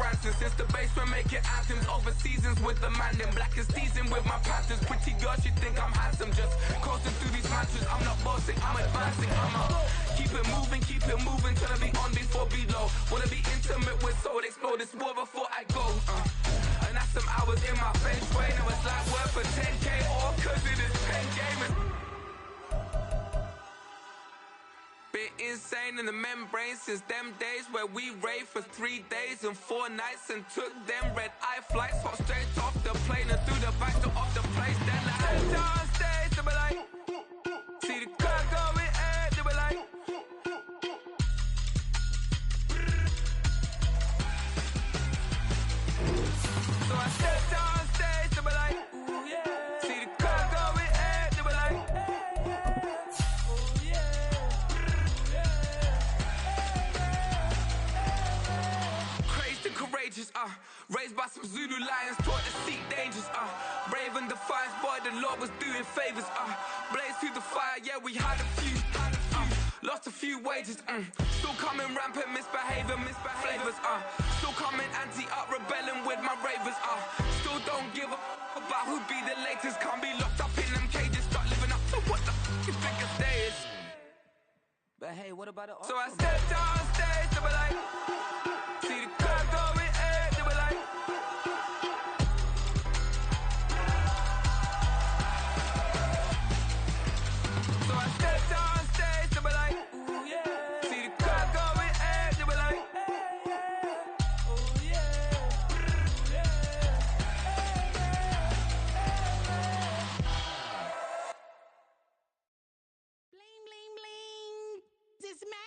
Branson. Since the basement making anthems, over seasons with the man in black is seasoned with my Panthers. Pretty girl, she think I'm handsome, just coasting through these mantras. I'm not bossing, I'm advancing. Keep it moving till I be on before below. Wanna be intimate with soul, explore this war before I go. And that's some hours in my feng shui. Now it's like work for 10K, all cause it is pen gaming. Been insane in the membrane since them days where we raved for 3 days and 4 nights and took them red-eye flights, hot straight off the plane and through the back door of the place. Then I head down stage, they be like, see the crowd going air, they be like, so I step down stage, they be like, ooh yeah, see the crowd going air, they be like, ooh yeah. Courageous, raised by some Zulu lions, taught to seek dangers, brave and defiant, boy, the Lord was doing favors, blaze through the fire, yeah, we had a few, lost a few wages, still coming rampant, misbehaving, flavors, still coming anti-up, rebelling with my ravers, still don't give a about who be the latest, can't be locked up in them cages, start living up to what the you think a day is. But hey, what about it? So I stepped down stage, they were like, see the crowd going air, they were like, so I stepped down stage, they were like, ooh yeah, see the crowd going air, they were like, ooh yeah, Bling, bling, bling. This man.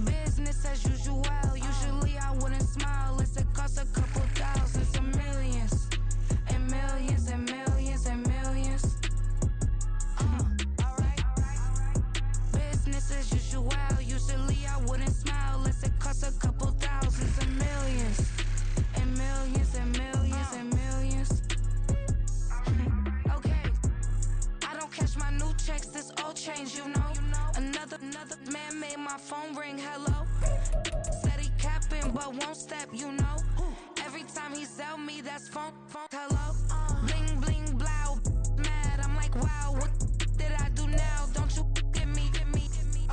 Business as usual. Usually I wouldn't smile unless it costs a couple thousands and millions. And millions and millions and millions. Alright. Business as usual. Usually I wouldn't smile unless it costs a couple thousands and millions. And millions and millions and millions. Okay. I don't cash my new checks, this old change, you know. Another man made my phone ring, hello. Said he capping but won't step, you know. Every time he sell me, that's phone, hello. Bling, bling, blow, mad, I'm like, wow, what did I do now? Don't you get me,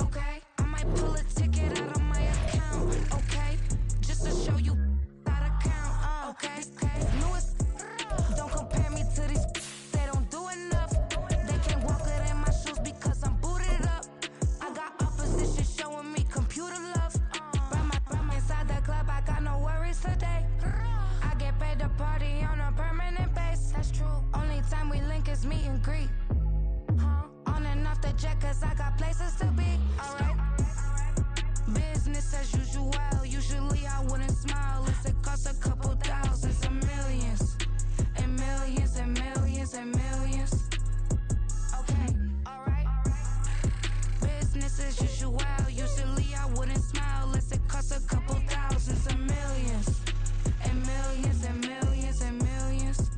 okay? I might pull a ticket out of my account, okay? Just to show you how to count, okay? Newest, don't compare me to these, they don't do enough. They can't walk it in my shoes because I'm booted up. I got opposition showing me computer love. From inside the club, I got no worries today. I get paid to party on a permanent base. That's true. Only time we link is meet and greet. On and off the jet, cause I got places to be. Alright. Business as usual. Usually I wouldn't smile unless it costs a couple thousands and millions. And millions and millions and millions. Okay, alright. Business as usual. Usually I wouldn't smile unless it costs a couple thousands and millions. And millions and millions and millions.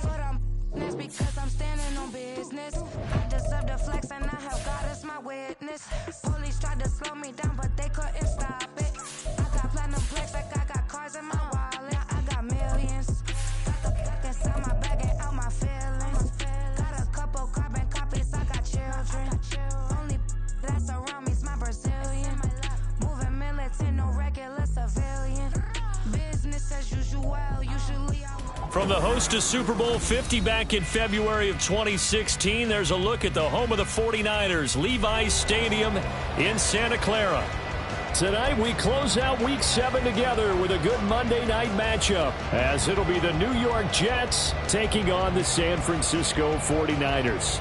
For them, that's because I'm standing on business. I deserve the flex and I have God as my witness. Police tried to slow me down but they couldn't stop it. I got platinum plaques like I got cars in my wallet. I got millions. Got the fuck inside my bag and out my feelings. Got a couple carbon copies, I got children. Only that's around me's my Brazilian. Moving militant, no regular civilian. Business as usual. Usually I From the host to Super Bowl 50 back in February of 2016, there's a look at the home of the 49ers, Levi's Stadium in Santa Clara. Tonight, we close out Week 7 together with a good Monday night matchup, as it'll be the New York Jets taking on the San Francisco 49ers.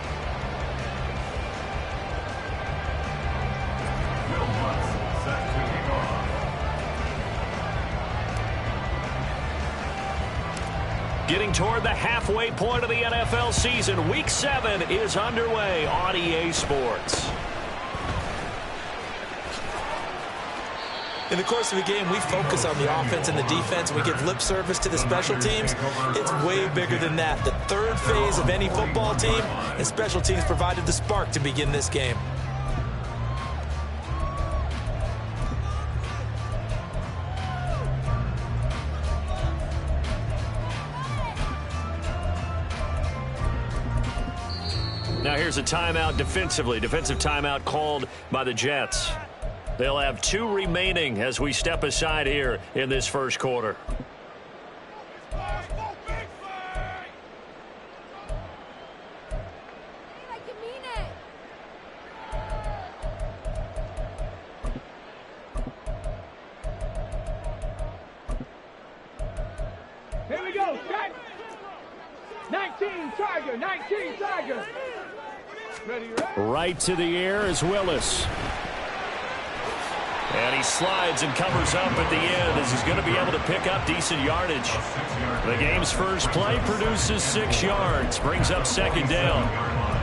Getting toward the halfway point of the NFL season, Week 7 is underway on EA Sports. In the course of a game, we focus on the offense and the defense, and we give lip service to the special teams. It's way bigger than that. The third phase of any football team, and special teams provided the spark to begin this game. Now here's a timeout defensively. Defensive timeout called by the Jets. They'll have 2 remaining as we step aside here in this first quarter. Here we go, set. 19 Tiger. Ready, right to the air is Willis. And he slides and covers up at the end as he's going to be able to pick up decent yardage. The game's first play produces 6 yards, brings up second down.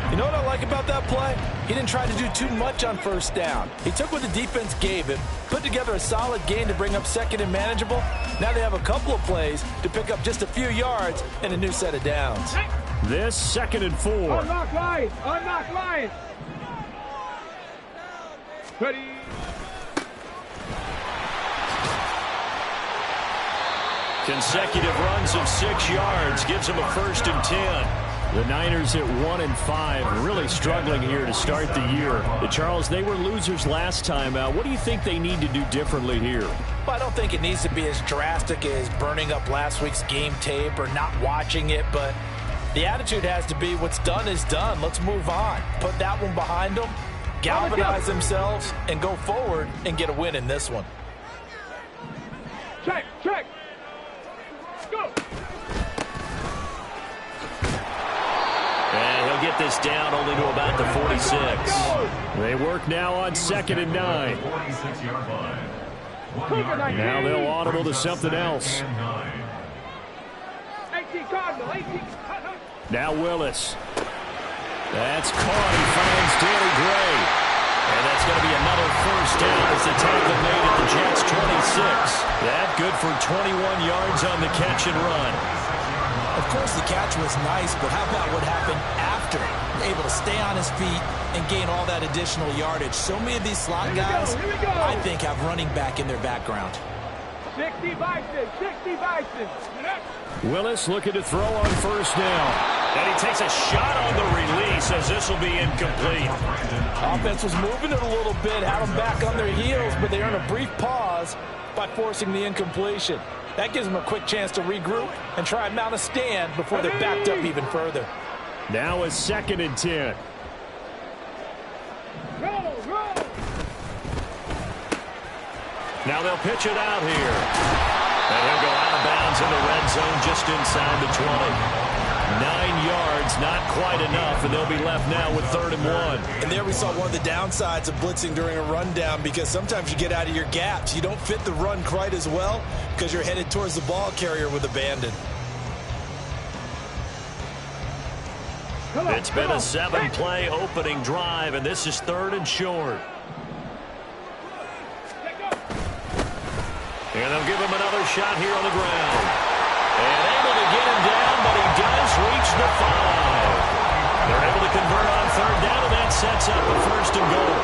You know what I like about that play? He didn't try to do too much on first down. He took what the defense gave him, put together a solid gain to bring up second and manageable. Now they have a couple of plays to pick up just a few yards and a new set of downs. This 2nd and 4. Unlock line. Ready. Consecutive runs of 6 yards gives him a 1st and 10. The Niners at 1-5, really struggling here to start the year. Charles, they were losers last time out. What do you think they need to do differently here? Well, I don't think it needs to be as drastic as burning up last week's game tape or not watching it, but the attitude has to be what's done is done. Let's move on. Put that one behind them, galvanize themselves, and go forward and get a win in this one. Check. Go. And he'll get this down only to about the 46. They work now on 2nd and 9. Now they'll audible to something else. Now Willis. That's caught. He finds Danny Gray. And that's going to be another 1st down as the tackle made at the Jets' 26. That good for 21 yards on the catch and run. Of course, the catch was nice, but how about what happened after? Able to stay on his feet and gain all that additional yardage. So many of these slot guys, I think, have running back in their background. 60 Bison. Willis looking to throw on 1st down. And he takes a shot on the release as this will be incomplete. Offense was moving it a little bit, had them back on their heels, but they earn a brief pause by forcing the incompletion. That gives them a quick chance to regroup and try and mount a stand before they're backed up even further. Now a 2nd and 10. Roll. Now they'll pitch it out here. And he'll go out of bounds in the red zone just inside the 20. 9 yards, not quite enough, and they'll be left now with 3rd and 1. And there we saw one of the downsides of blitzing during a rundown, because sometimes you get out of your gaps. You don't fit the run quite as well because you're headed towards the ball carrier with abandon. It's been a 7-play opening drive, and this is 3rd and short. And they'll give him another shot here on the ground. And able to get him down, but he does reach the 5. They're able to convert on 3rd down, and that sets up a 1st and goal.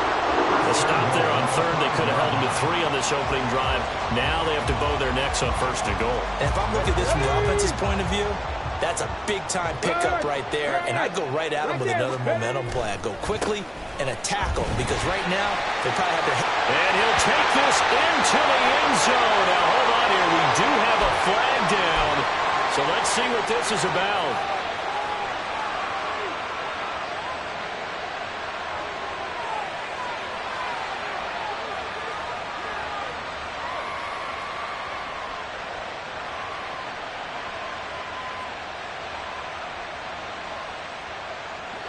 A stop there on 3rd. They could have held him to 3 on this opening drive. Now they have to bow their necks on 1st and goal. And if I'm looking at this from the offense's point of view, that's a big-time pickup right there, and I'd go right at him with another momentum play. I'd go quickly and a tackle, because right now they probably have their... And he'll take this into the end zone. Now, hold on here. We do have a flag down, so let's see what this is about.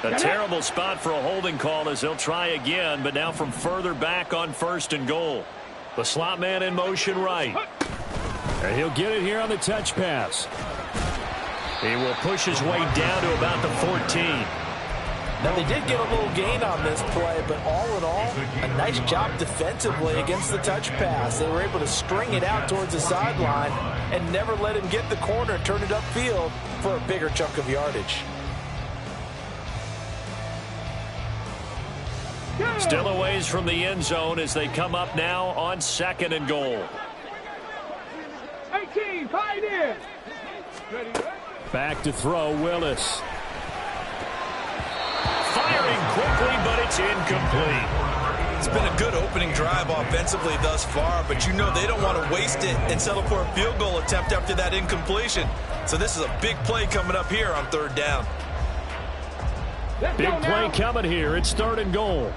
A terrible spot for a holding call as they'll try again, but now from further back on 1st and goal. The slot man in motion right. And he'll get it here on the touch pass. He will push his way down to about the 14. Now, they did get a little gain on this play, but all in all, a nice job defensively against the touch pass. They were able to string it out towards the sideline and never let him get the corner and turn it upfield for a bigger chunk of yardage. Still a ways from the end zone as they come up now on 2nd and goal. 18, tight end. Back to throw, Willis. Firing quickly, but it's incomplete. It's been a good opening drive offensively thus far, but you know they don't want to waste it and settle for a field goal attempt after that incompletion. So this is a big play coming up here on 3rd down. Big play coming here. It's 3rd and goal.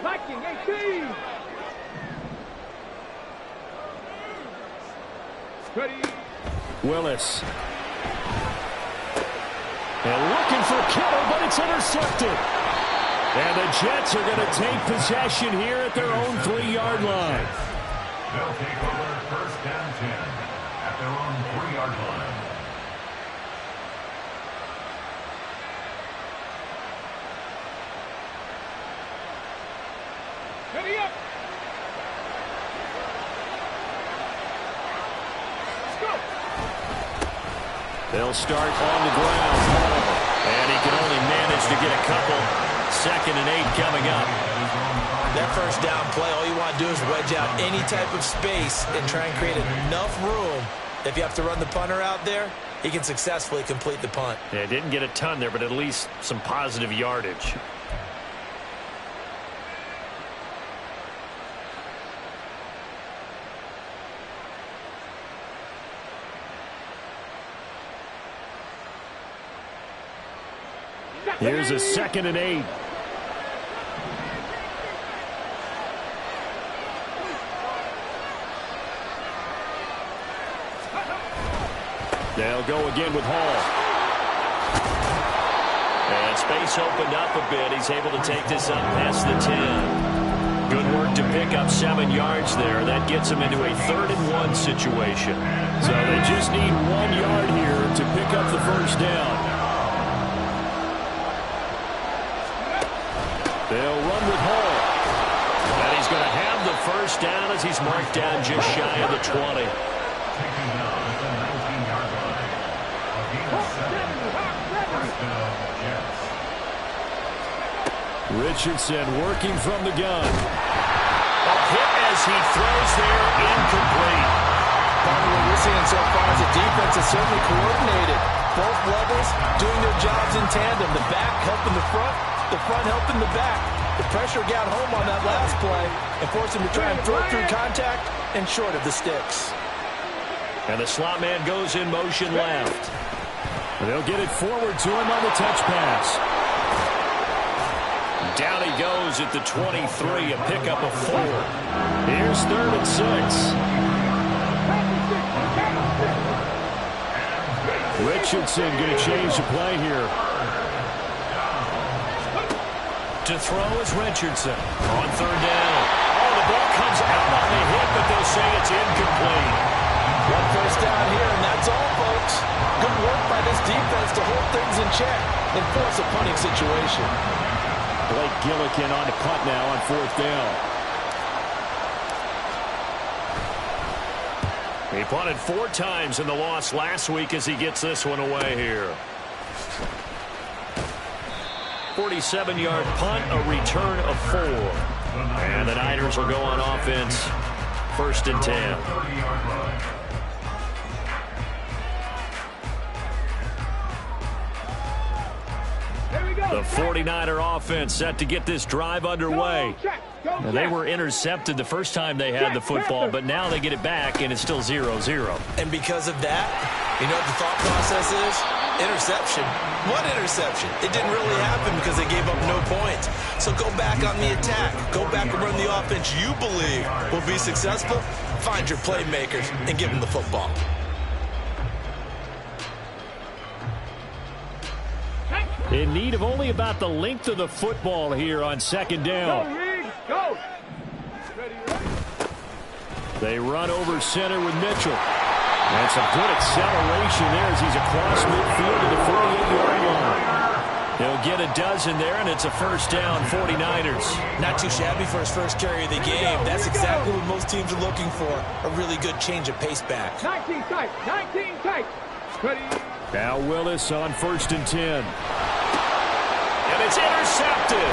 Liking 18. Ready. Willis. And looking for Kittle, but it's intercepted. And the Jets are going to take possession here at their own 3-yard line. They'll take over 1st and 10 at their own 3-yard line. Ready up. They'll start on the ground. And he can only manage to get a couple. 2nd and 8 coming up. That 1st down play, all you want to do is wedge out any type of space and try and create enough room. If you have to run the punter out there, he can successfully complete the punt. Yeah, didn't get a ton there, but at least some positive yardage. Here's a 2nd and 8. They'll go again with Hall. And space opened up a bit. He's able to take this up past the 10. Good work to pick up 7 yards there. That gets him into a 3rd and 1 situation. So they just need 1 yard here to pick up the 1st down. They'll run with Hall. And he's going to have the 1st down as he's marked down just shy of the 20. Richardson working from the gun. A hit as he throws there, incomplete. Part of what we're seeing so far is the defense is certainly coordinated. Both levels doing their jobs in tandem. The back helping the front helping the back. The pressure got home on that last play and forced him to try and throw through contact and short of the sticks. And the slot man goes in motion left. And they'll get it forward to him on the touch pass. Down he goes at the 23, a pickup of 4. Here's 3rd and 6. Richardson going to change the play here. To throw is Richardson on 3rd down. Oh, the ball comes out on the hit, but they'll say it's incomplete. 1 first down here, and that's all, folks. Good work by this defense to hold things in check and force a punting situation. Blake Gillikin on the punt now on 4th down. He punted 4 times in the loss last week as he gets this one away here. 47-yard punt, a return of 4. And the Niners will go on offense, 1st and 10. The 49er offense set to get this drive underway. And they were intercepted the first time they had the football, but now they get it back, and it's still 0-0. And because of that, you know what the thought process is? Interception. What interception? It didn't really happen because they gave up no points. So go back on the attack. Go back and run the offense you believe will be successful. Find your playmakers and give them the football. In need of only about the length of the football here on 2nd down. Go. They run over center with Mitchell. And some good acceleration there as he's across midfield to the 48-yard line. He'll get a dozen there, and it's a first down, 49ers. Not too shabby for his first carry of the game. That's exactly what most teams are looking for, a really good change of pace back. 19 tight, 19 tight. Ready. Now Willis on 1st and 10. And it's intercepted.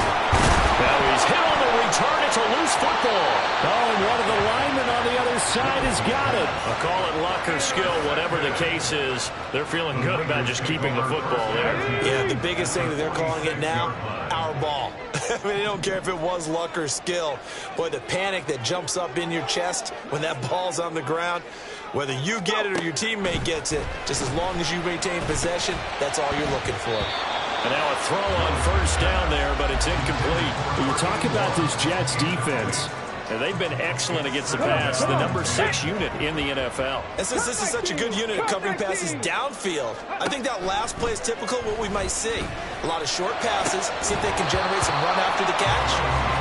Now he's hit on the return. It's a loose football. Oh, and one of the linemen on the other side has got it. I'll call it luck or skill, whatever the case is. They're feeling good about just keeping the football there. Yeah, the biggest thing that they're calling it now, our ball. I mean, they don't care if it was luck or skill. Boy, the panic that jumps up in your chest when that ball's on the ground, whether you get it or your teammate gets it, just as long as you maintain possession, that's all you're looking for. And now a throw on 1st down there, but it's incomplete. When you talk about this Jets defense, they've been excellent against the pass, the number 6 unit in the NFL. And since this is such a good unit at covering passes downfield, I think that last play is typical of what we might see. A lot of short passes, see if they can generate some run after the catch,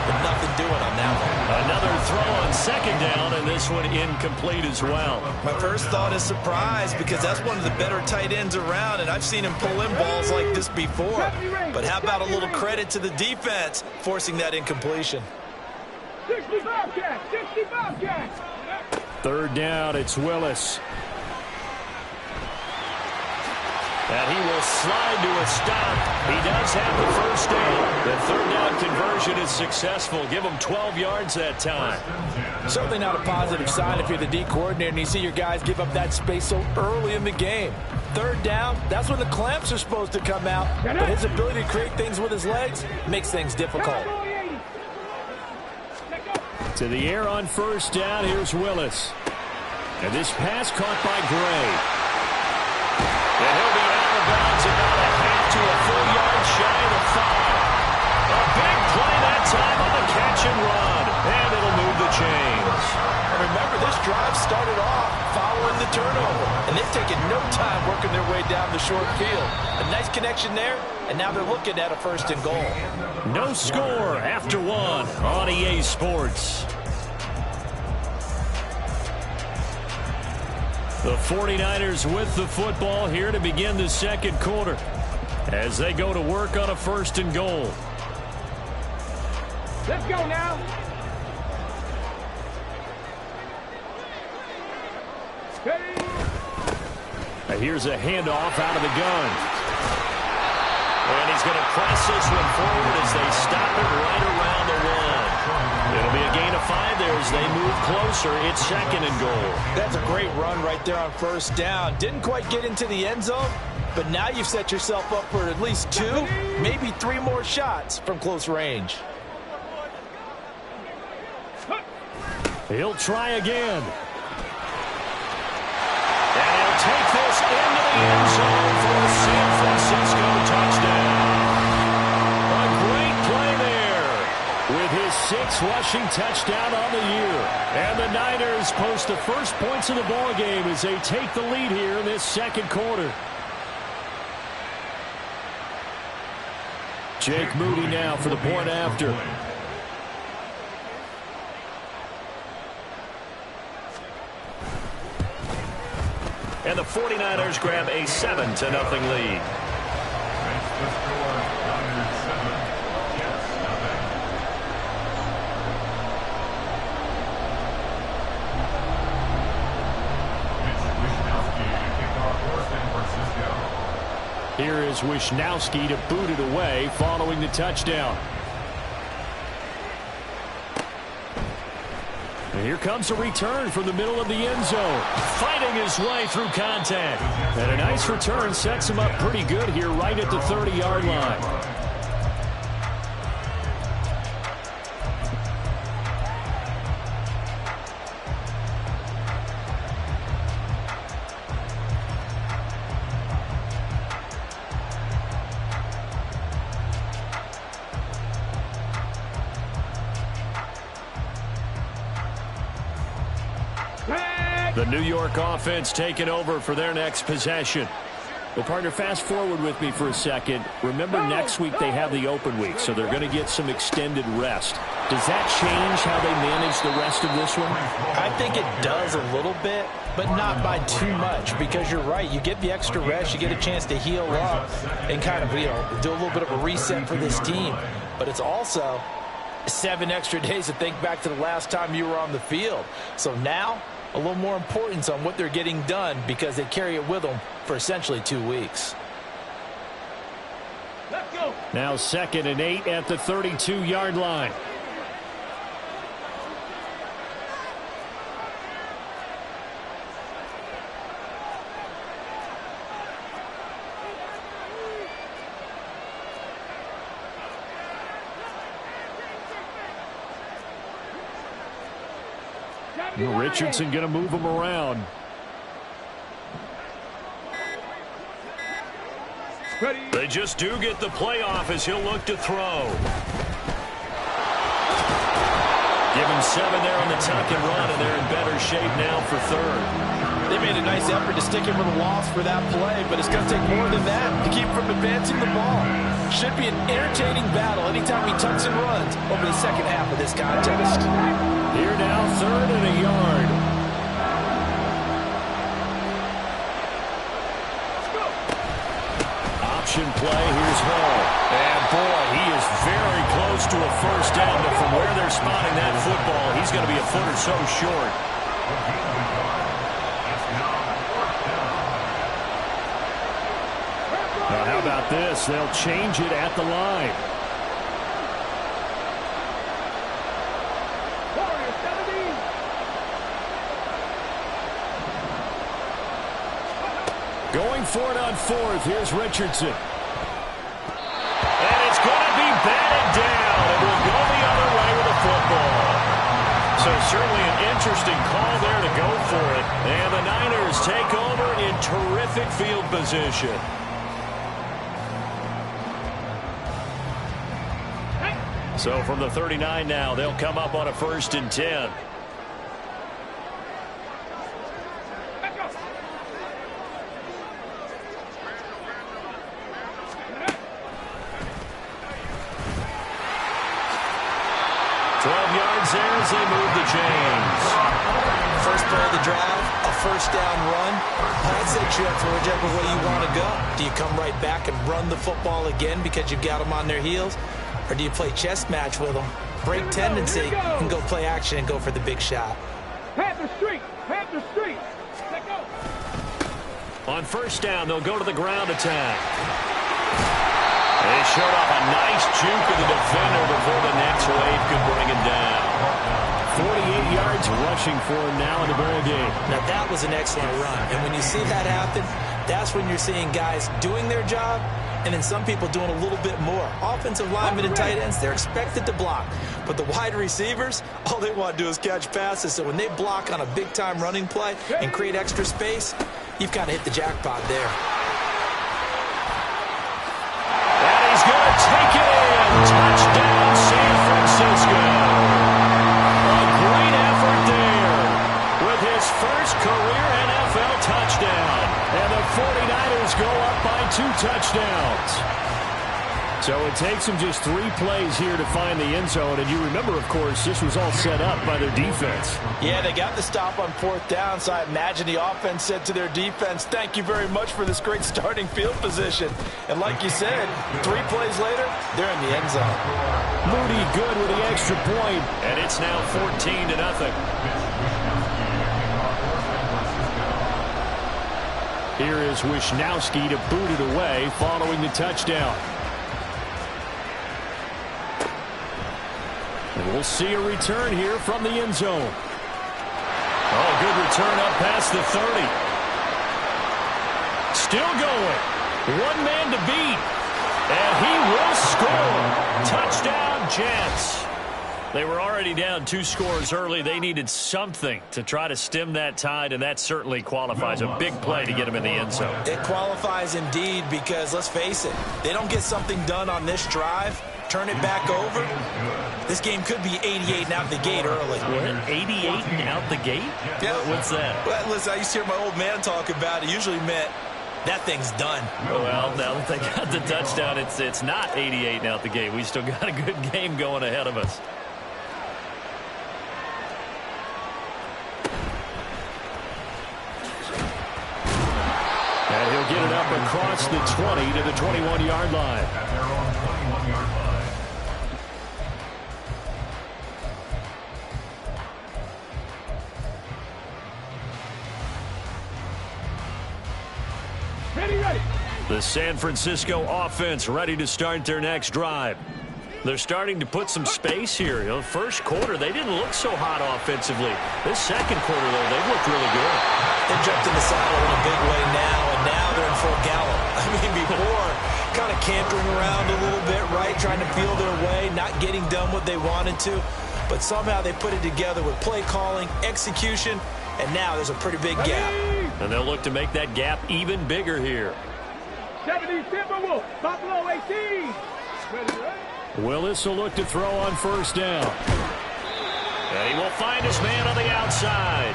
but nothing doing on that one. Another throw on 2nd down, and this one incomplete as well. My first thought is surprise, because that's one of the better tight ends around, and I've seen him pull in balls like this before. But how about a little credit to the defense forcing that incompletion? 65 catch, 65 catch. 3rd down, it's Willis. And he will slide to a stop. He does have the 1st down. The 3rd down conversion is successful. Give him 12 yards that time. Certainly not a positive sign if you're the D coordinator and you see your guys give up that space so early in the game. 3rd down, that's when the clamps are supposed to come out. But his ability to create things with his legs makes things difficult. To the air on 1st down, here's Willis. And this pass caught by Gray. And he'll be out of bounds about a half to a full yard shy of the 5. A big play that time on the catch and run. And it'll move the chains. And remember, this drive started off following the turnover. And they've taken no time working their way down the short field. A nice connection there, and now they're looking at a 1st and goal. No score after 1 on EA Sports. The 49ers with the football here to begin the 2nd quarter as they go to work on a 1st and goal. Let's go now. Here's a handoff out of the gun. And he's going to press this one forward as they stop it right around the 1. It'll be a gain of 5 there as they move closer. It's 2nd and goal. That's a great run right there on 1st down. Didn't quite get into the end zone, but now you've set yourself up for at least 2, maybe 3 more shots from close range. He'll try again. And he'll take this into the end zone for a San Francisco touchdown. A great play there with his 6th rushing touchdown on the year. And the Niners post the first points of the ballgame as they take the lead here in this 2nd quarter. Jake Moody now for the point after. And the 49ers grab a 7-0 lead. Here is Wisnowski to boot it away following the touchdown. And here comes a return from the middle of the end zone. Fighting his way through contact. And a nice return sets him up pretty good here right at the 30-yard line. The New York offense taking over for their next possession. Well, partner, fast forward with me for a second. Remember, next week they have the open week, so they're going to get some extended rest. Does that change how they manage the rest of this one? I think it does a little bit, but not by too much, because you're right. You get the extra rest, you get a chance to heal up and kind of, do a little bit of a reset for this team. But it's also 7 extra days to think back to the last time you were on the field. So now, a little more importance on what they're getting done because they carry it with them for essentially 2 weeks. Let's go. Now 2nd and 8 at the 32-yard line. Richardson going to move him around. They just do get the playoff as he'll look to throw. Give him 7 there on the tuck and run, and they're in better shape now for 3rd. They made a nice effort to stick him with a loss for that play, but it's going to take more than that to keep from advancing the ball. Should be an entertaining battle anytime he tucks and runs over the second half of this contest. Here now, 3rd and a yard. Option play, here's Hall. And boy, he is very close to a first down, but from where they're spotting that football, he's going to be a foot or so short. Now, how about this? They'll change it at the line. Going for it on 4th. Here's Richardson. And it's going to be batted down. It will go the other way with the football. So certainly an interesting call there to go for it. And the Niners take over in terrific field position. So from the 39 now, they'll come up on a 1st and 10. As they move the chains. First play of the drive, a first down run. That sets you up for whichever way you want to go. Do you come right back and run the football again because you've got them on their heels? Or do you play chess match with them, break tendency, and go play action and go for the big shot? Panther Street! Panther Street! Let go! On 1st down, they'll go to the ground attack. They showed off a nice juke of the defender before the next wave could bring him down. 48 yards rushing for him now in the ball game. Now that was an excellent run. And when you see that happen, that's when you're seeing guys doing their job and then some people doing a little bit more. Offensive linemen and tight ends, they're expected to block. But the wide receivers, all they want to do is catch passes. So when they block on a big-time running play and create extra space, you've got to hit the jackpot there. And he's going to take it in. Touchdown, San Francisco. A great effort there with his first career NFL touchdown. And the 49ers go up by 2 touchdowns. So it takes them just 3 plays here to find the end zone. And you remember, of course, this was all set up by their defense. Yeah, they got the stop on 4th down, so I imagine the offense said to their defense, thank you very much for this great starting field position. And like you said, 3 plays later, they're in the end zone. Moody good with the extra point. And it's now 14-0. Here is Wisnowski to boot it away following the touchdown. And we'll see a return here from the end zone. Oh, good return up past the 30. Still going. 1 man to beat. And he will score. Touchdown, Jets. They were already down 2 scores early. They needed something to try to stem that tide, and that certainly qualifies. A big play to get them in the end zone. It qualifies indeed because, let's face it, they don't get something done on this drive, turn it back over, this game could be 88 and out the gate early. What? 88 and out the gate? Yeah. What's that? Well, listen, I used to hear my old man talk about it. Usually meant that thing's done. Well, now that they got the touchdown, it's not 88 and out the gate. We still got a good game going ahead of us. across the 20 to the 21-yard line. At their own 21-yard line. Ready. The San Francisco offense ready to start their next drive. They're starting to put some space here. You know, first quarter, they didn't look so hot offensively. This second quarter, though, they've looked really good. They jumped in the saddle in a big way now, and now they're in full gallop. I mean, before, kind of cantering around a little bit, right, trying to feel their way, not getting done what they wanted to. But somehow they put it together with play calling, execution, and now there's a pretty big gap. And they'll look to make that gap even bigger here. 70 Timberwolves, Buffalo 18. Ready. Willis will look to throw on first down. And he will find his man on the outside.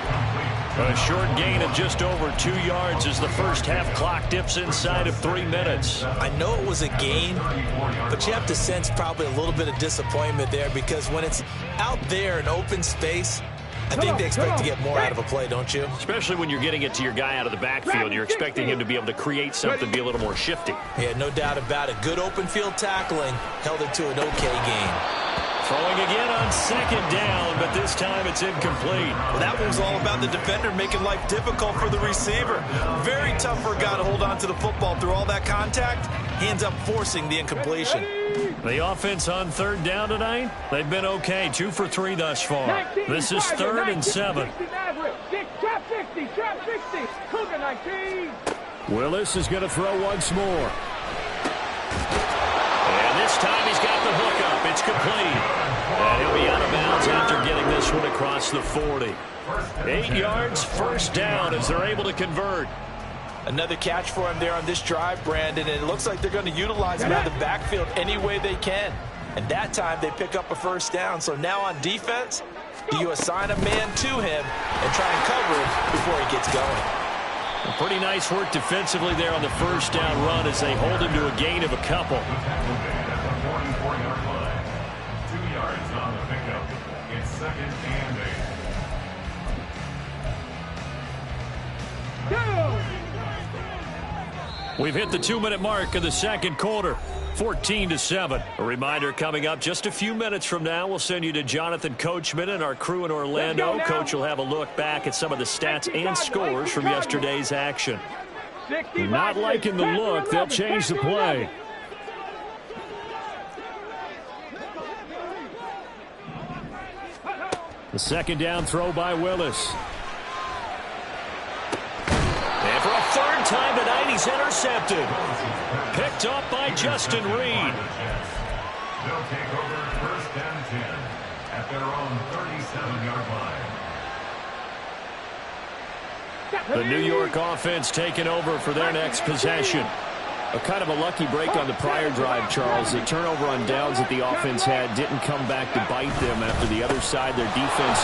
A short gain of just over 2 yards as the first half clock dips inside of 3 minutes. I know it was a gain, but you have to sense probably a little bit of disappointment there because when it's out there in open space, I think they expect to get more out of a play, don't you? Especially when you're getting it to your guy out of the backfield. You're expecting him to be able to create something, be a little more shifty. Yeah, no doubt about it. Good open field tackling held it to an okay gain. Throwing again on second down, but this time it's incomplete. Well, that one was all about the defender making life difficult for the receiver. Very tough for a guy to hold on to the football through all that contact. He ends up forcing the incompletion. The offense on third down tonight, they've been okay. 2 for 3 thus far. This is 3rd and 7. Trap 60, trap 60. Cougar 19. Willis is going to throw once more. And this time he's got the hook up. It's complete. And he'll be out of bounds after getting this one across the 40. 8 yards, first down as they're able to convert. Another catch for him there on this drive, Brandon, and it looks like they're going to utilize him out of the backfield any way they can. And that time they pick up a first down. So now on defense, do you assign a man to him and try and cover him before he gets going? Pretty nice work defensively there on the first down run as they hold him to a gain of a couple. At the 44-yard line. 2 yards on the pickup. It's 2nd and 8. We've hit the 2-minute mark of the second quarter. 14-7. A reminder coming up just a few minutes from now. We'll send you to Jonathan Coachman and our crew in Orlando. Coach will have a look back at some of the stats and scores from yesterday's action. Not liking the look. They'll change the play. The second down throw by Willis. And for a third time tonight, he's intercepted. Picked up by Justin Reed. They'll take over 1st and 10 at their own 37-yard line. The New York offense taking over for their next possession. A kind of a lucky break on the prior drive, Charles. The turnover on downs that the offense had didn't come back to bite them after the other side. Their defense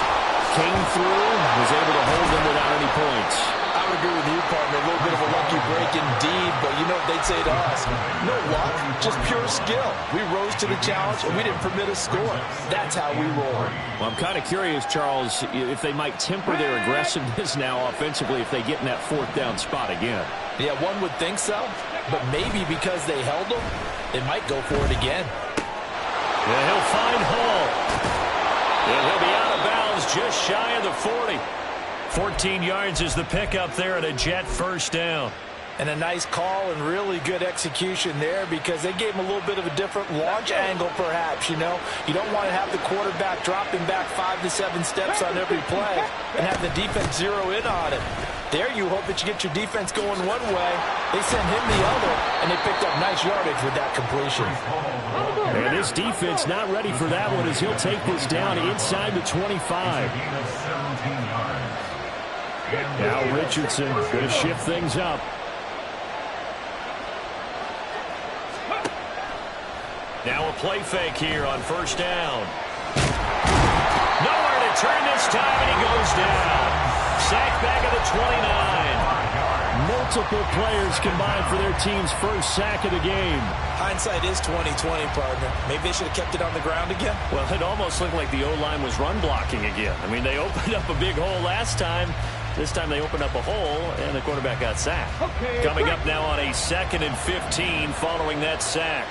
came through, was able to hold them without any points. I would agree with you, partner. A little bit of a lucky break indeed, but you know what they'd say to us? No luck, just pure skill. We rose to the challenge, and we didn't permit a score. That's how we roll. Well, I'm kind of curious, Charles, if they might temper their aggressiveness now offensively if they get in that 4th down spot again. Yeah, one would think so, but maybe because they held them, they might go for it again. And he'll find Hall. And he'll be out of bounds just shy of the 40. 14 yards is the pickup there at a Jet first down. And a nice call and really good execution there because they gave him a little bit of a different launch angle perhaps, you know. You don't want to have the quarterback dropping back 5 to 7 steps on every play and have the defense zero in on it. There you hope that you get your defense going one way. They sent him the other, and they picked up nice yardage with that completion. And this defense not ready for that one as he'll take this down inside the 25. Now Richardson going to shift things up. Now a play fake here on first down. Nowhere to turn this time, and he goes down. Sack back at the 29. Multiple players combined for their team's first sack of the game. Hindsight is 20/20, partner. Maybe they should have kept it on the ground again. Well, it almost looked like the O-line was run blocking again. I mean, they opened up a big hole last time. This time they opened up a hole, and the quarterback got sacked. Coming up now on a 2nd and 15 following that sack.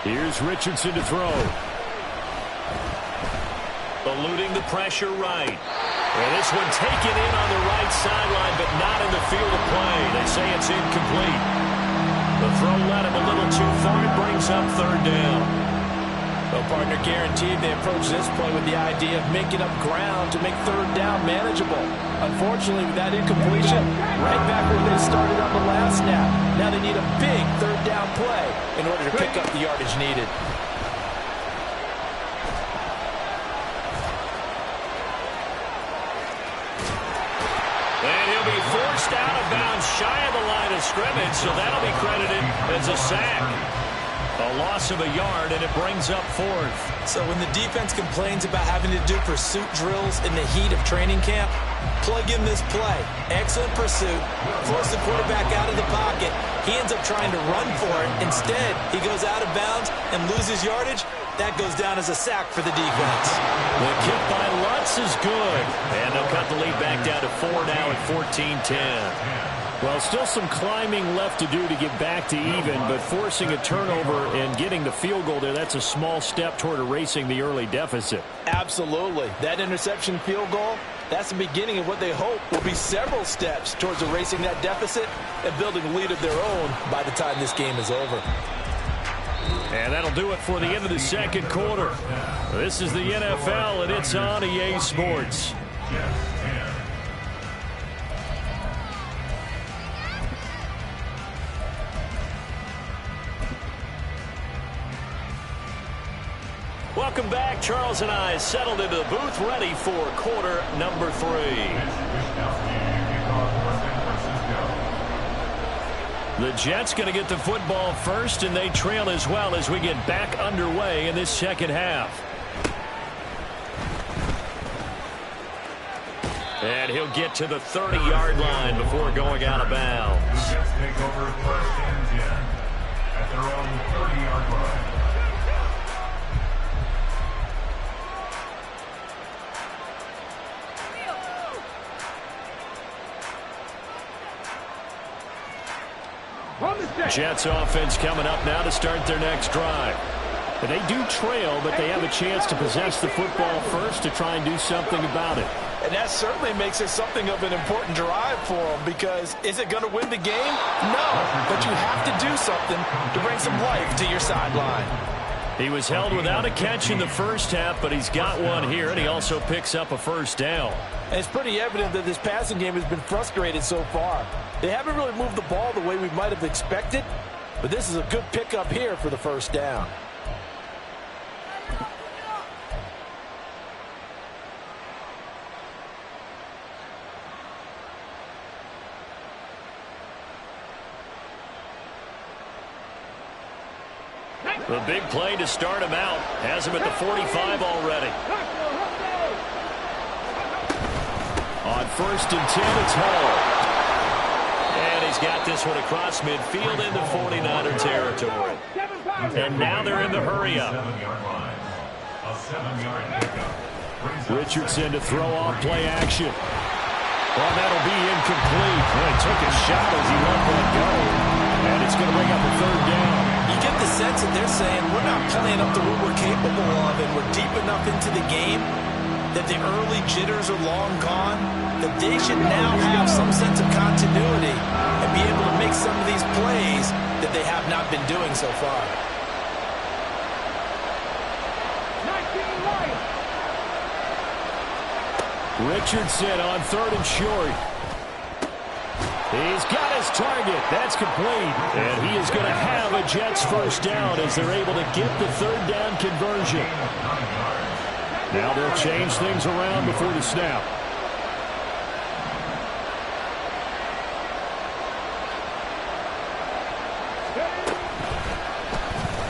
Here's Richardson to throw. Eluding the pressure right. And this one taken in on the right sideline, but not in the field of play. They say it's incomplete. The throw led him a little too far. It brings up 3rd down. Well, partner, guaranteed they approach this play with the idea of making up ground to make 3rd down manageable. Unfortunately, with that incompletion, right back where they started on the last snap. Now they need a big 3rd down play in order to pick up the yardage needed. And he'll be forced out of bounds shy of the line of scrimmage, so that'll be credited as a sack. A loss of a yard, and it brings up 4th. So when the defense complains about having to do pursuit drills in the heat of training camp, plug in this play. Excellent pursuit. Force the quarterback out of the pocket. He ends up trying to run for it. Instead, he goes out of bounds and loses yardage. That goes down as a sack for the defense. The kick by Lutz is good. And they'll cut the lead back down to 4 now at 14-10. Well, still some climbing left to do to get back to even, but forcing a turnover and getting the field goal there, that's a small step toward erasing the early deficit. Absolutely. That interception field goal, that's the beginning of what they hope will be several steps towards erasing that deficit and building a lead of their own by the time this game is over. And that'll do it for the end of the 2nd quarter. This is the NFL, and it's on EA Sports. Welcome back. Charles and I settled into the booth, ready for quarter number 3. The Jets going to get the football first, and they trail as well as we get back underway in this 2nd half. And he'll get to the 30-yard line before going out of bounds. The Jets take over 1st and 10 at their own 30-yard line. Jets offense coming up now to start their next drive. They do trail, but they have a chance to possess the football first to try and do something about it. And that certainly makes it something of an important drive for them, because is it going to win the game? No, but you have to do something to bring some life to your sideline. He was held without a catch in the 1st half, but he's got one here, and he also picks up a 1st down. And it's pretty evident that this passing game has been frustrated so far. They haven't really moved the ball the way we might have expected, but this is a good pickup here for the 1st down. The big play to start him out. Has him at the 45 already. On 1st and 10, it's Hall. And he's got this one across midfield into 49er territory. And now they're in the hurry-up. A 7-yard pickup. Richardson to throw off play action. Well, that'll be incomplete. Well, he took a shot as he let that go. And it's going to bring up a 3rd down. You get the sense that they're saying we're not playing up to what we're capable of, and we're deep enough into the game that the early jitters are long gone, that they should now have some sense of continuity and be able to make some of these plays that they have not been doing so far. Richardson on 3rd and short. He's got his target. That's complete. And he is going to have a Jets 1st down as they're able to get the 3rd down conversion. Now they'll change things around before the snap.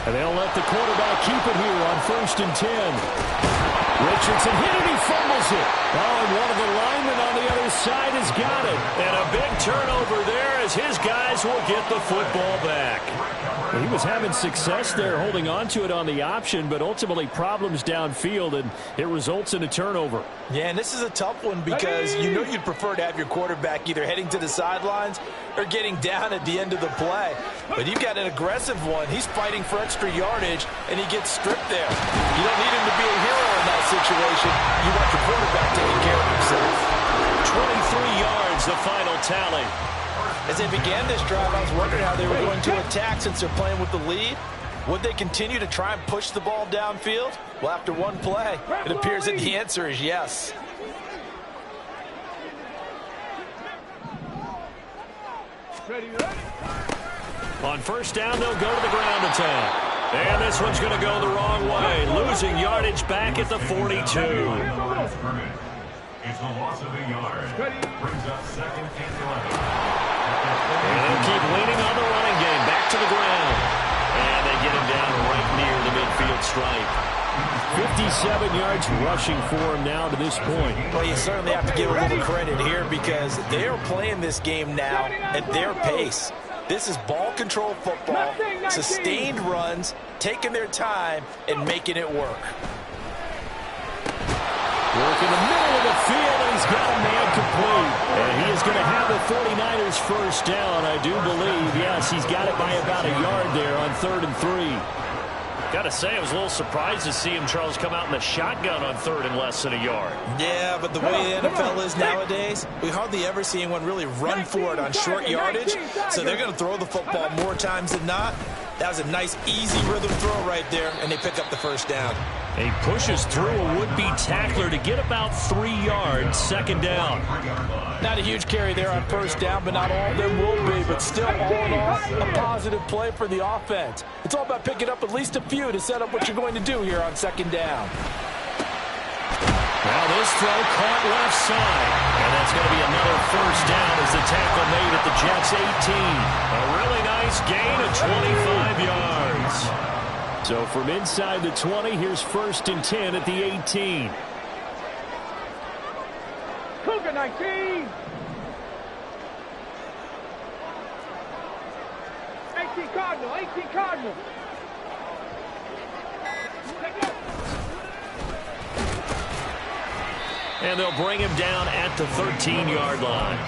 And they'll let the quarterback keep it here on 1st and 10. Richardson hit it, he fumbles it. Oh, and one of the linemen on the other side has got it. And a big turnover there as his guys will get the football back. He was having success there holding on to it on the option, but ultimately problems downfield, and it results in a turnover. Yeah, and this is a tough one because you know you'd prefer to have your quarterback either heading to the sidelines or getting down at the end of the play. But you've got an aggressive one. He's fighting for extra yardage, and he gets stripped there. You don't need him to be a hero in that situation. You want your quarterback taking care of himself. 23 yards, the final tally. As they began this drive, I was wondering how they were going to attack since they're playing with the lead. Would they continue to try and push the ball downfield? Well, after one play, it appears that the answer is yes. On first down, they'll go to the ground attack. And this one's going to go the wrong way, losing yardage back at the 42. It's a loss of a yard. Brings up second and 11. And they'll keep leaning on the running game. Back to the ground. And they get him down right near the midfield stripe. 57 yards rushing for him now to this point. Well, you certainly have to give a little credit here because they are playing this game now at their pace. This is ball control football, sustained runs, taking their time, and making it work. Work in the middle of the field, and he's got a man complete. And he is going to have the 49ers first down, I do believe. Yes, he's got it by about a yard there on 3rd and 3. Got to say, I was a little surprised to see him, Charles, come out in the shotgun on 3rd and less than a yard. Yeah, but the way the NFL is nowadays, we hardly ever see anyone really run for it on short yardage. So they're going to throw the football more times than not. That was a nice, easy rhythm throw right there, and they pick up the first down. He pushes through a would-be tackler to get about 3 yards, second down. Not a huge carry there on first down, but not all of them will be. But still, all in all, a positive play for the offense. It's all about picking up at least a few to set up what you're going to do here on second down. Now this throw caught left side. And that's going to be another first down as the tackle made at the Jets' 18. A really nice gain of 25 yards. So from inside the 20, here's 1st and 10 at the 18. Cougar 19. 18 Cardinal, 18 Cardinal. And they'll bring him down at the 13-yard line.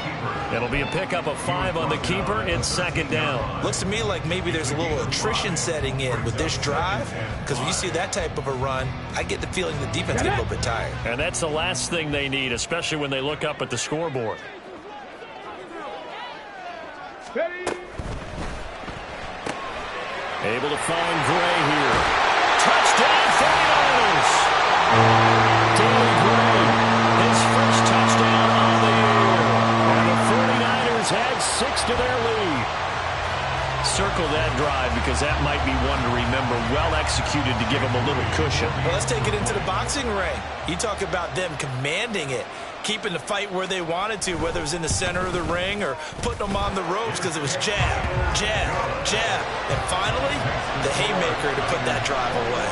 It'll be a pickup of 5 on the keeper and second down. Looks to me like maybe there's a little attrition setting in with this drive, because when you see that type of a run, I get the feeling the defense gets a little bit tired. And that's the last thing they need, especially when they look up at the scoreboard. Able to find Gray here. Touchdown, 49ers! Daily Gray, his first touchdown of the year. And the 49ers had 6 to their lead. Circle that drive because that might be one to remember. Well executed to give them a little cushion. Well, let's take it into the boxing ring. You talk about them commanding it, keeping the fight where they wanted to, whether it was in the center of the ring or putting them on the ropes because it was jab, jab, jab. And finally, the haymaker to put that drive away.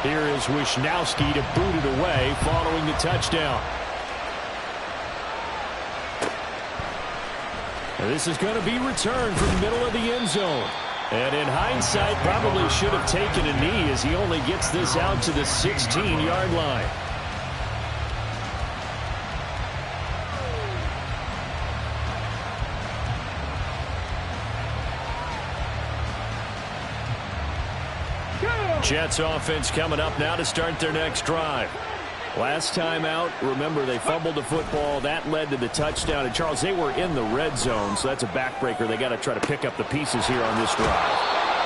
Here is Wisnowski to boot it away following the touchdown. And this is going to be returned from the middle of the end zone. And in hindsight, probably should have taken a knee as he only gets this out to the 16-yard line. Jets offense coming up now to start their next drive. Last time out, remember, they fumbled the football. That led to the touchdown. And, Charles, they were in the red zone, so that's a backbreaker. They got to try to pick up the pieces here on this drive.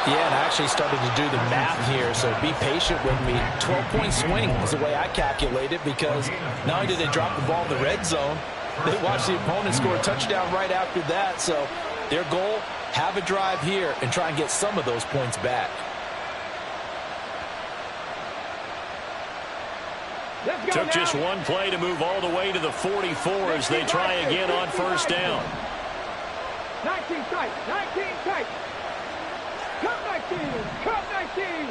Yeah, and I actually started to do the math here, so be patient with me. 12-point swing is the way I calculate it because not only did they drop the ball in the red zone, they watched the opponent score a touchdown right after that. So their goal, have a drive here and try and get some of those points back. Took just one play to move all the way to the 44 as they try again on first down. 19 tight, 19 tight. Cut 19, cut 19.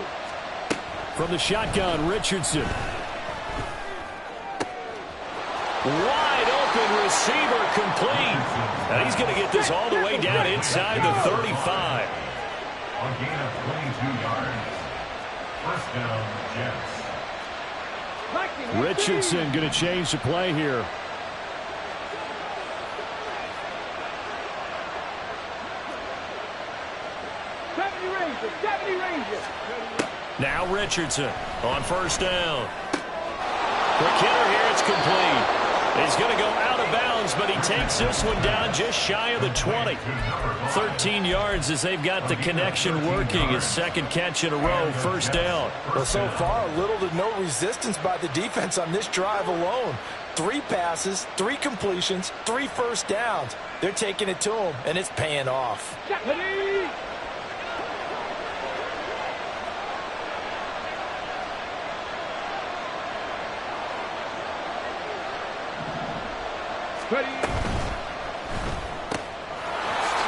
from the shotgun. Richardson. Wide open receiver, complete. And he's going to get this all the way down inside the 35. A gain of 22 yards. First down, Jets. Richardson going to change the play here. Now Richardson on first down. Quick hitter here, it's complete. He's going to go out of bounds, but he takes this one down just shy of the 20. 13 yards as they've got the connection working. His second catch in a row, first down. Well, so far, little to no resistance by the defense on this drive alone. 3 passes, 3 completions, 3 first downs. They're taking it to him, and it's paying off.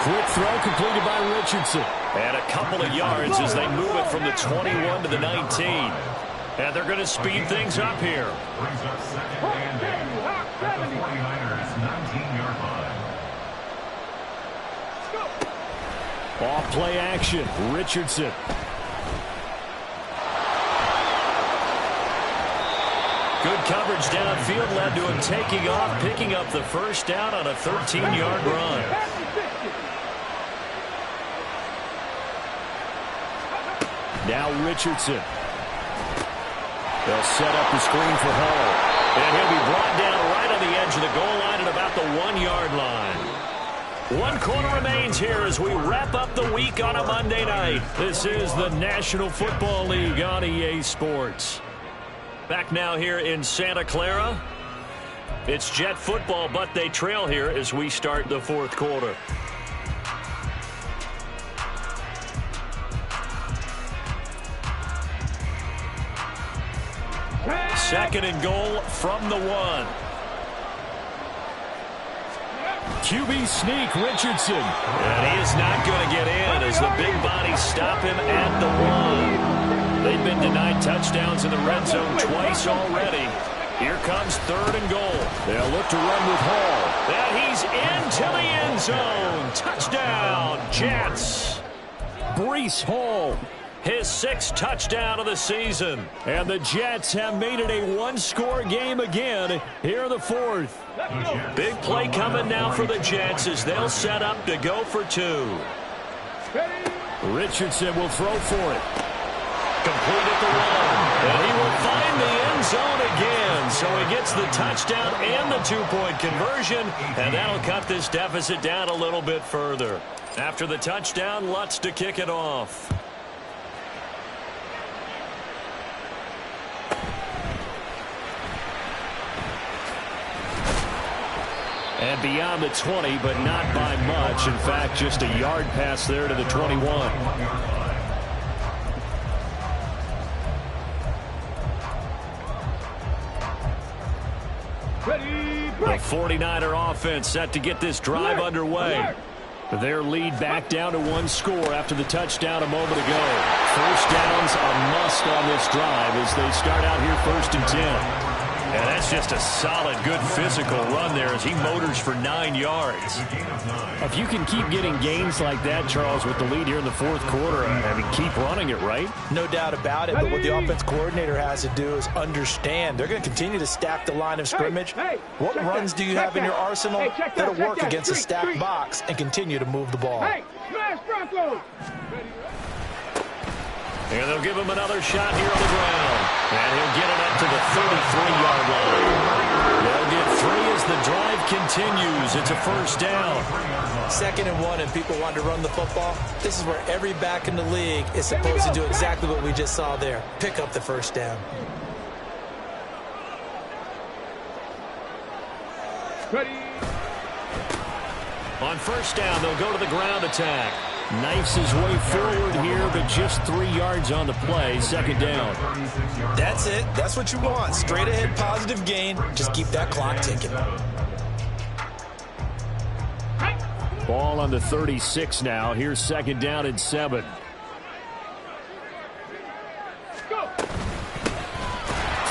Quick throw completed by Richardson. And a couple of yards as they move it from the 21 to the 19. And they're going to speed things up here. Brings up second and 8 at the 49ers' 19-yard line. Off play action. Richardson. Good coverage downfield led to him taking off, picking up the first down on a 13-yard run. Now Richardson. They'll set up the screen for Hall. And he'll be brought down right on the edge of the goal line at about the 1-yard line. 1 quarter remains here as we wrap up the week on a Monday night. This is the National Football League on EA Sports. Back now here in Santa Clara. It's Jet football, but they trail here as we start the 4th quarter. Second and goal from the 1. QB sneak, Richardson. And he is not going to get in as the big bodies stop him at the 1. They've been denied touchdowns in the red zone twice already. Here comes 3rd and goal. They'll look to run with Hall. And he's into the end zone. Touchdown, Jets. Breece Hall. His 6th touchdown of the season. And the Jets have made it a 1-score game again here in the 4th. Big play coming now for the Jets as they'll set up to go for 2. Richardson will throw for it. Complete at the 1. And he will find the end zone again. So he gets the touchdown and the 2-point conversion. And that'll cut this deficit down a little bit further. After the touchdown, Lutz to kick it off. And beyond the 20, but not by much. In fact, just a yard pass there to the 21. The 49er offense set to get this drive underway. Their lead back down to 1 score after the touchdown a moment ago. First down's a must on this drive as they start out here 1st and 10. And that's just a solid, good physical run there as he motors for 9 yards. If you can keep getting gains like that, Charles, with the lead here in the 4th quarter, I mean, keep running it, right? No doubt about it, but what the offense coordinator has to do is understand. They're going to continue to stack the line of scrimmage. What runs do you have in your arsenal that'll work against a stacked box and continue to move the ball? And they'll give him another shot here on the ground. And he'll get it up to the 33-yard line. They'll get 3 as the drive continues. It's a first down. 2nd and 1, and people want to run the football. This is where every back in the league is supposed to do exactly what we just saw there. Pick up the first down. On first down, they'll go to the ground attack. Knifes his way forward here, but just 3 yards on the play. 2nd down. That's it. That's what you want. Straight ahead, positive gain. Just keep that clock ticking. Ball on the 36 now. Here's 2nd down and 7.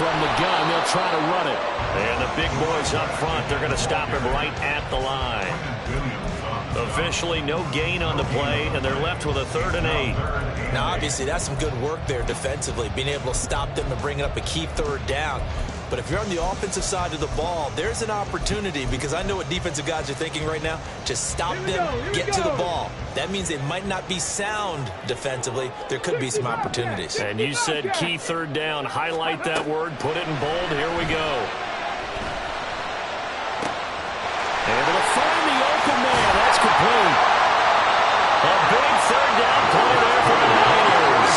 from the gun. They'll try to run it. And the big boys up front, they're going to stop him right at the line. Officially no gain on the play, and they're left with a 3rd and 8. Now, obviously, that's some good work there defensively, being able to stop them and bringing up a key 3rd down. But if you're on the offensive side of the ball, there's an opportunity, because I know what defensive guys are thinking right now. Just stop them, get to the ball. That means they might not be sound defensively. There could be some opportunities. And you said key 3rd down. Highlight that word. Put it in bold. Here we go. Able to find the open man. That's complete. A big 3rd down play there for the Niners.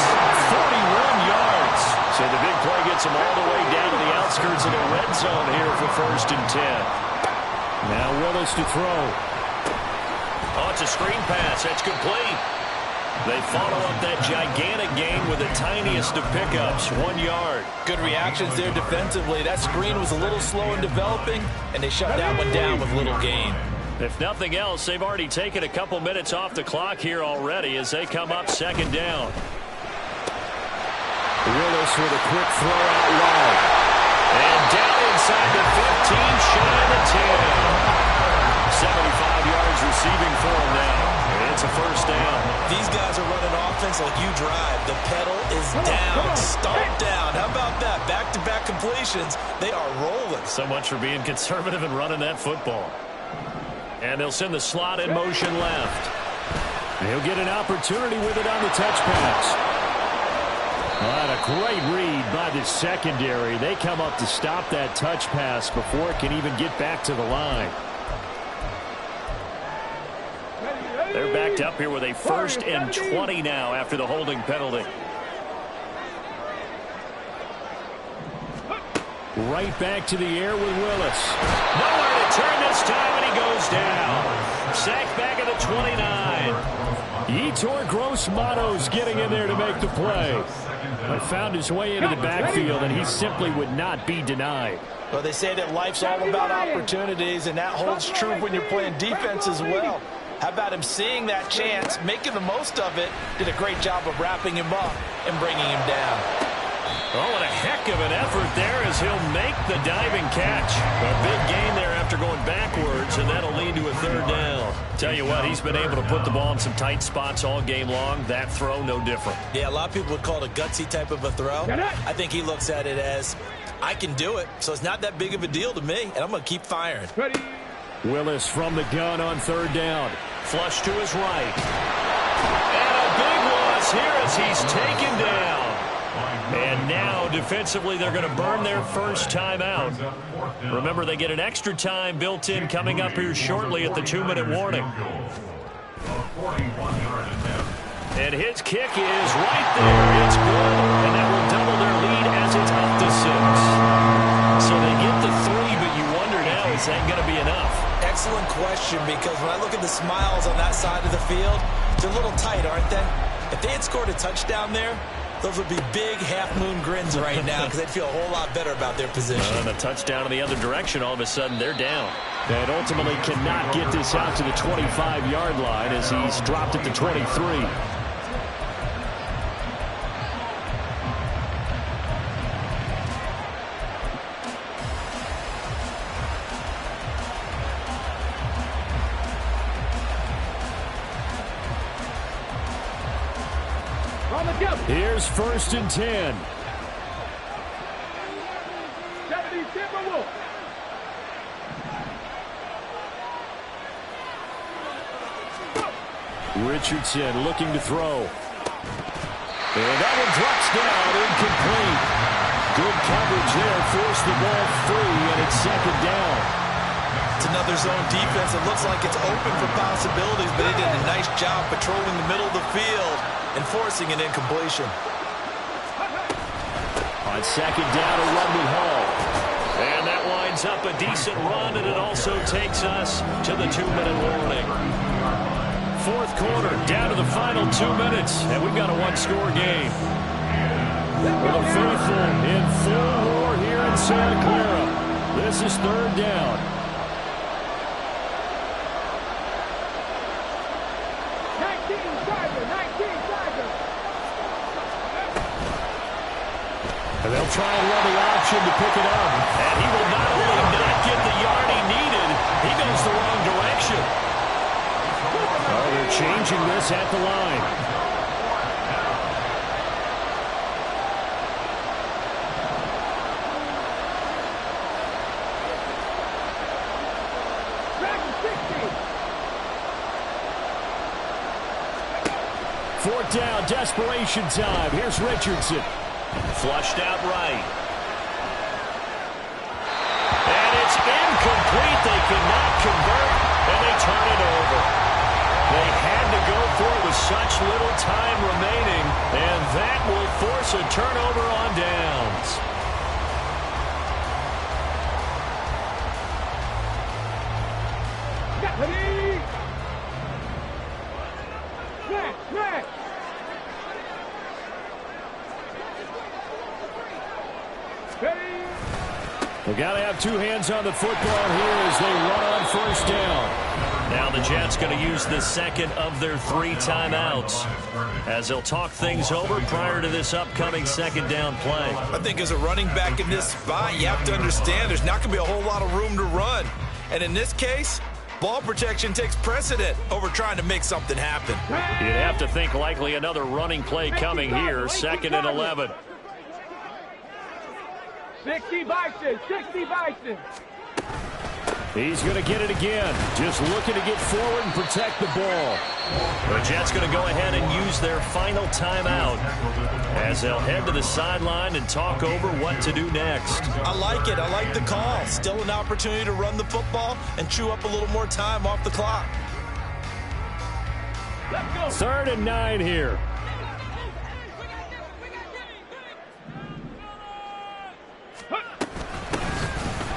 41 yards. So the big play gets them all the way down to the outskirts of the red zone here for 1st and 10. Now Willis to throw. Oh, it's a screen pass. That's complete. They follow up that gigantic gain with the tiniest of pickups, 1 yard. Good reactions there defensively. That screen was a little slow in developing, and they shut that one down with little gain. If nothing else, they've already taken a couple minutes off the clock here already as they come up 2nd down. Willis with a quick throw out wide. And down inside the 15, shy of the 10. 75 yards receiving for him now. It's a 1st down. These guys are running offense like you drive. The pedal is down, stomped down. How about that? Back-to-back completions. They are rolling. So much for being conservative and running that football. And they'll send the slot in motion left. He'll get an opportunity with it on the touch pass. What a great read by the secondary. They come up to stop that touch pass before it can even get back to the line. They're backed up here with a 1st and 20 now after the holding penalty. Right back to the air with Willis. Nowhere to turn this time, and he goes down. Sacked back at the 29. Yetur Gross-Matos getting in there to make the play. But found his way into the backfield, and he simply would not be denied. Well, they say that life's all about opportunities, and that holds true when you're playing defense as well. How about him seeing that chance, making the most of it, did a great job of wrapping him up and bringing him down. Oh, what a heck of an effort there as he'll make the diving catch. A big gain there after going backwards, and that'll lead to a 3rd down. Tell you what, he's been able to put the ball in some tight spots all game long. That throw, no different. Yeah, a lot of people would call it a gutsy type of a throw. I think he looks at it as, I can do it, so it's not that big of a deal to me, and I'm going to keep firing. Ready. Willis from the gun on 3rd down. Flush to his right. And a big loss here as he's taken down. And now, defensively, they're going to burn their 1st timeout. Remember, they get an extra time built in coming up here shortly at the 2-minute warning. And his kick is right there. It's good, and that will double their lead as it's up to 6. So they get the 3, but you wonder now, is that going to be enough? Excellent question, because when I look at the smiles on that side of the field, they're a little tight, aren't they? If they had scored a touchdown there, those would be big half-moon grins right now because they'd feel a whole lot better about their position. And a touchdown in the other direction, all of a sudden they're down. And ultimately cannot get this out to the 25-yard line as he's dropped it to 23. Here's 1st and 10. Richardson looking to throw. And that one drops down, incomplete. Good coverage there, forced the ball free, and it's 2nd down. It's another zone defense. It looks like it's open for possibilities, but they did a nice job patrolling the middle of the field and forcing an incompletion. On 2nd down, a run with Hall. And that winds up a decent run, and it also takes us to the 2-minute warning. 4th quarter, down to the final 2 minutes, and we've got a 1-score game. For the faithful in full war here in Santa Clara. This is 3rd down. 19 Tiger. And they'll try and run the option to pick it up. And he will not only not get the yard he needed, he goes the wrong direction. Oh, they're changing this at the line. Fourth down, desperation time. Here's Richardson. Flushed out right. And it's incomplete. They cannot convert, and they turn it over. They had to go for it with such little time remaining, and that will force a turnover on downs. They've got to have two hands on the football here as they run on first down. Now the Jets going to use the second of their 3 timeouts as they'll talk things over prior to this upcoming second down play. I think as a running back in this spot, you have to understand there's not going to be a whole lot of room to run. And in this case, ball protection takes precedent over trying to make something happen. You'd have to think likely another running play coming here, 2nd and 11. 60 Bison, 60 Bison. He's going to get it again. Just looking to get forward and protect the ball. The Jets going to go ahead and use their final timeout as they'll head to the sideline and talk over what to do next. I like it. I like the call. Still an opportunity to run the football and chew up a little more time off the clock. 3rd and 9 here.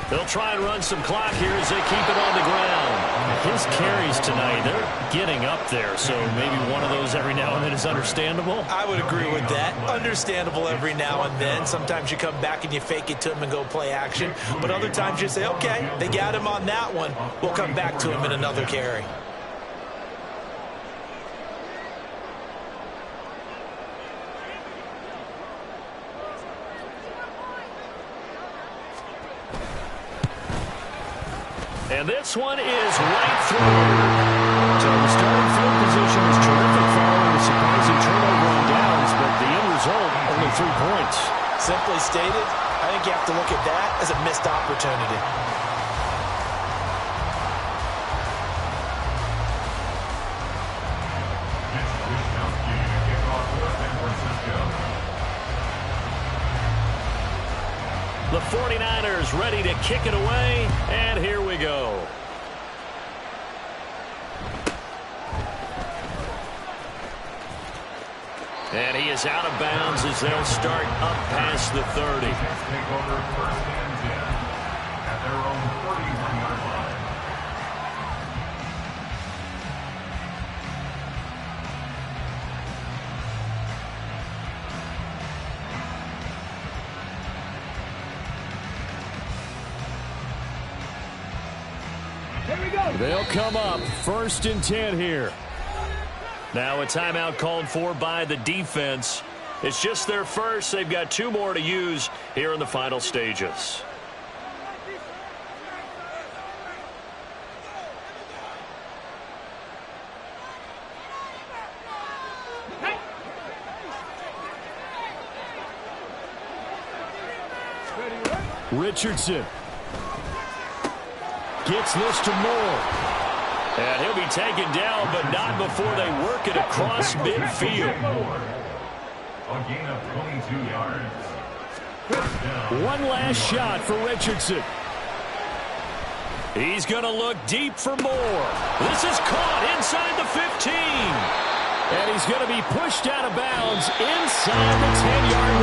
They'll try and run some clock here as they keep it on the ground. His carries tonight, they're getting up there, so maybe one of those every now and then is understandable. I would agree with that. Understandable every now and then. Sometimes you come back and you fake it to him and go play action. But other times you say, okay, they got him on that one. We'll come back to him in another carry. And this one is right through. So the starting field position was terrific following a surprising turnover on downs, but the end result, only 3 points. Simply stated, I think you have to look at that as a missed opportunity. The 49ers ready to kick it away, and here we go. And he is out of bounds as they'll start up past the 30. Take over 1st and 10 at their own 41-yard line. They'll come up 1st and 10 here. Now a timeout called for by the defense. It's just their first. They've got 2 more to use here in the final stages. Richardson gets this to Moore. And he'll be taken down, but not before they work it across midfield. A gain of 22 yards. One last shot for Richardson. He's going to look deep for Moore. This is caught inside the 15. And he's going to be pushed out of bounds inside the 10-yard line.